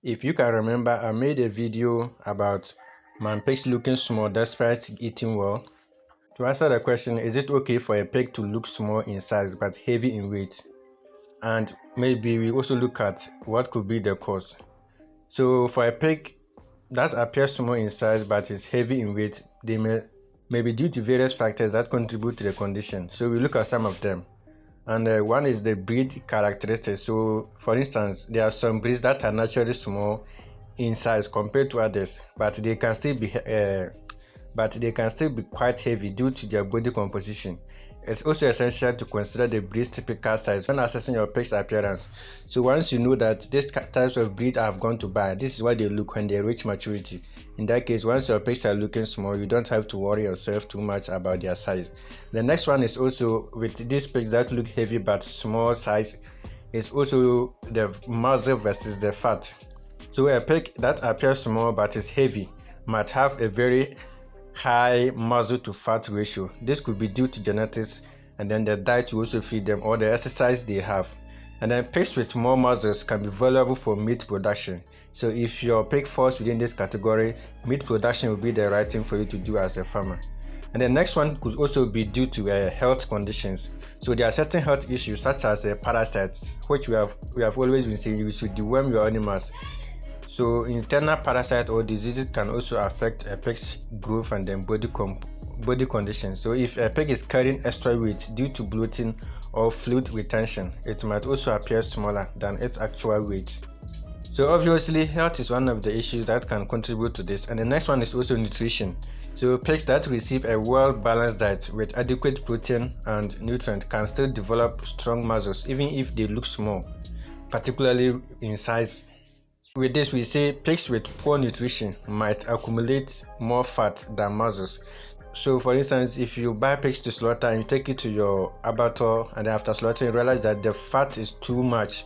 If you can remember, I made a video about my pigs looking small despite eating well. To answer the question, is it okay for a pig to look small in size but heavy in weight? And maybe we also look at what could be the cause. So for a pig that appears small in size but is heavy in weight, they may be due to various factors that contribute to the condition. So we look at some of them. And one is the breed characteristics. So for instance, there are some breeds that are naturally small in size compared to others, but they can still be quite heavy due to their body composition. It's also essential to consider the breed's typical size when assessing your pig's appearance. So once you know that these types of breed I have gone to buy, this is what they look when they reach maturity. In that case, once your pigs are looking small, you don't have to worry yourself too much about their size. The next one is also with these pigs that look heavy but small size, is also the muscle versus the fat. So a pig that appears small but is heavy might have a very high muscle to fat ratio. This could be due to genetics, and then the diet you also feed them or the exercise they have. And then pigs with more muscles can be valuable for meat production. So if your pig falls within this category, meat production will be the right thing for you to do as a farmer. And the next one could also be due to health conditions. So there are certain health issues such as parasites, which we have always been saying you should deworm your animals. So internal parasites or diseases can also affect a pig's growth and then body condition. So if a pig is carrying extra weight due to bloating or fluid retention, it might also appear smaller than its actual weight. So obviously, health is one of the issues that can contribute to this. And the next one is also nutrition. So pigs that receive a well-balanced diet with adequate protein and nutrient can still develop strong muscles even if they look small, particularly in size. With this, we say pigs with poor nutrition might accumulate more fat than muscles. So for instance, if you buy pigs to slaughter and you take it to your abattoir, and after slaughtering you realize that the fat is too much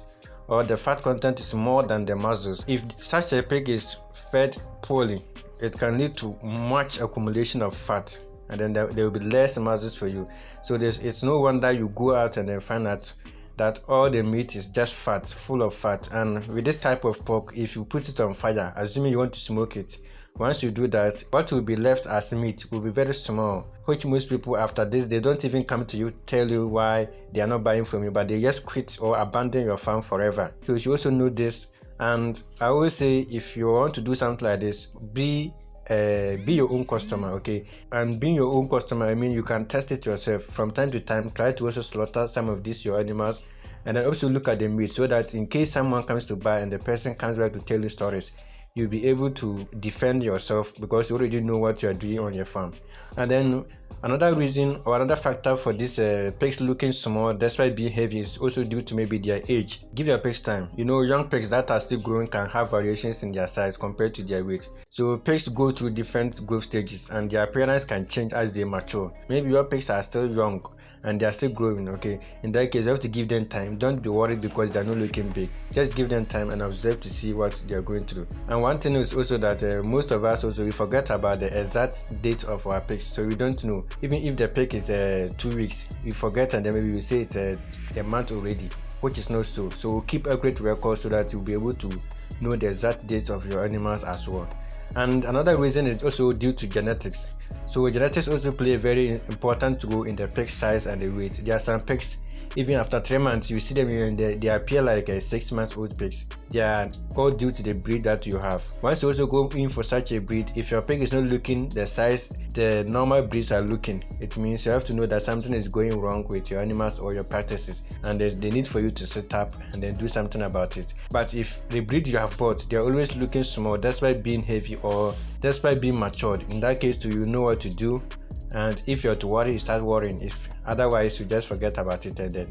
or the fat content is more than the muscles, if such a pig is fed poorly, it can lead to much accumulation of fat, and then there will be less muscles for you. So it's no wonder you go out and then find out that all the meat is just fat, full of fat. And with this type of pork, if you put it on fire, assuming you want to smoke it, once you do that, what will be left as meat will be very small, which most people after this, they don't even come to you, tell you why they are not buying from you, but they just quit or abandon your farm forever. So you should also know this. And I always say, if you want to do something like this, be your own customer, okay? And being your own customer, I mean you can test it yourself from time to time. Try to also slaughter some of these your animals, and then also look at the meat, so that in case someone comes to buy and the person comes back to tell you stories, you'll be able to defend yourself because you already know what you are doing on your farm. And then another reason or another factor for this pigs looking small despite being heavy is also due to maybe their age. Give your pigs time. You know, young pigs that are still growing can have variations in their size compared to their weight. So pigs go through different growth stages and their appearance can change as they mature. Maybe your pigs are still young and they are still growing, okay? In that case, you have to give them time. Don't be worried because they are not looking big. Just give them time and observe to see what they are going through. And one thing is also that most of us also we forget about the exact date of our pigs, so we don't know. Even if the pig is 2 weeks, we forget and then maybe we say it's a month already, which is not so. So keep a great record so that you'll be able to know the exact date of your animals as well. And another reason is also due to genetics. So genetics also play a very important role in the pig size and the weight. There are some pigs, even after 3 months, you see them and they appear like 6 months old pigs. They are all due to the breed that you have. Once you also go in for such a breed, if your pig is not looking the size the normal breeds are looking, it means you have to know that something is going wrong with your animals or your practices, and there's the need for you to sit up and then do something about it. But if the breed you have bought, they're always looking small despite being heavy or despite being matured, in that case too, you know what to do. And if you're to worry, you start worrying. If otherwise, you just forget about it and then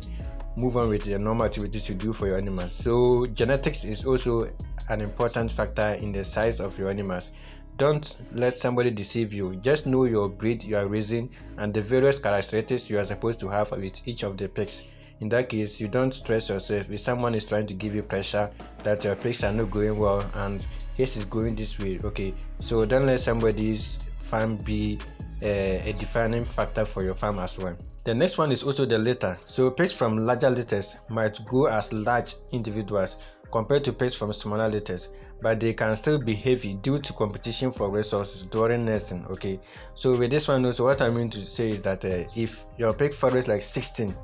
move on with the normal activities you do for your animals. So genetics is also an important factor in the size of your animals. Don't let somebody deceive you. Just know your breed you are raising and the various characteristics you are supposed to have with each of the pigs. In that case, you don't stress yourself if someone is trying to give you pressure that your pigs are not growing well and his is going this way. Okay, so don't let somebody's farm be a defining factor for your farm as well. The next one is also the litter. So pigs from larger litters might grow as large individuals compared to pigs from smaller litters. but they can still be heavy due to competition for resources during nesting. Okay, so with this one also, what I mean to say is that if your pig follows like 16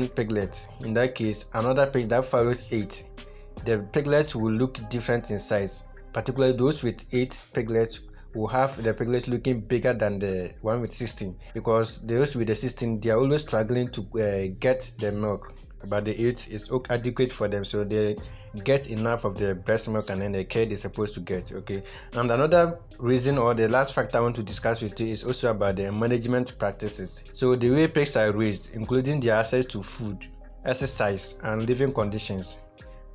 piglets, in that case another pig that follows 8, the piglets will look different in size, particularly those with 8 piglets will have the piglets looking bigger than the one with 16, because those with the 16 they are always struggling to get the milk, but the 8 is adequate for them, so they get enough of the breast milk and then the care they're supposed to get. Okay, and another reason, or the last factor I want to discuss with you, is also about the management practices. So the way pigs are raised, including their access to food, exercise and living conditions,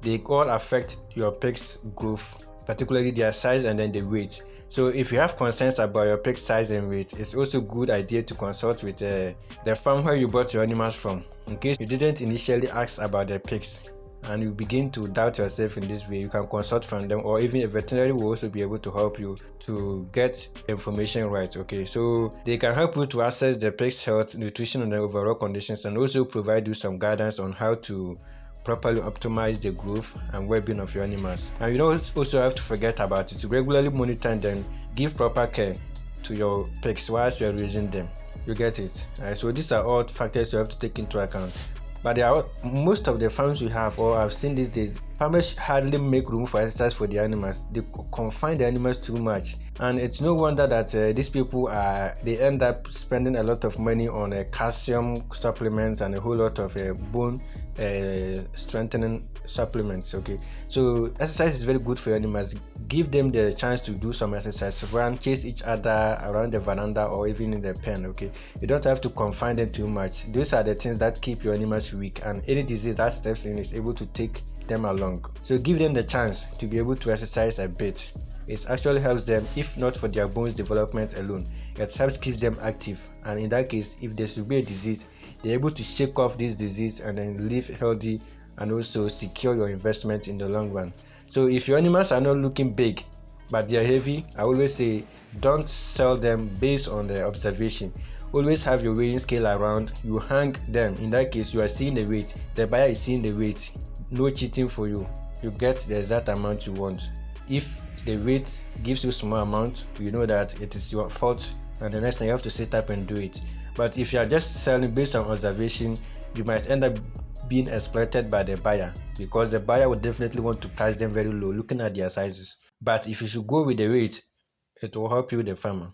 they all affect your pig's growth, particularly their size and then the weight. So if you have concerns about your pig's size and weight, it's also a good idea to consult with the farm where you bought your animals from. In case you didn't initially ask about the pigs and you begin to doubt yourself in this way, you can consult from them, or even a veterinary will also be able to help you to get information right. Okay, so they can help you to assess the pig's health, nutrition and the overall conditions, and also provide you some guidance on how to properly optimize the growth and well-being of your animals. And you don't also have to forget about it, to regularly monitor and then give proper care to your pigs whilst you are raising them. You get it? So these are all factors you have to take into account. But there are, most of the farms we have, or I've seen these days, farmers hardly make room for exercise for the animals. They confine the animals too much, and it's no wonder that these people they end up spending a lot of money on calcium supplements and a whole lot of bone strengthening supplements. Okay, so exercise is very good for your animals. Give them the chance to do some exercise, run, chase each other around the veranda or even in the pen. Okay, you don't have to confine them too much. Those are the things that keep your animals weak, and any disease that steps in is able to take them along. So give them the chance to be able to exercise a bit. It actually helps them, if not for their bones development alone, it helps keep them active, and in that case, if there should be a disease, they're able to shake off this disease and then live healthy and also secure your investment in the long run. So if your animals are not looking big but they are heavy, I always say don't sell them based on the observation. Always have your weighing scale around, you hang them. In that case, you are seeing the weight, the buyer is seeing the weight. No cheating for you. You get the exact amount you want. If the weight gives you small amount, you know that it is your fault, and the next time you have to sit up and do it. But if you are just selling based on observation, you might end up being exploited by the buyer, because the buyer would definitely want to price them very low looking at their sizes. But if you should go with the weight, it will help you, the farmer.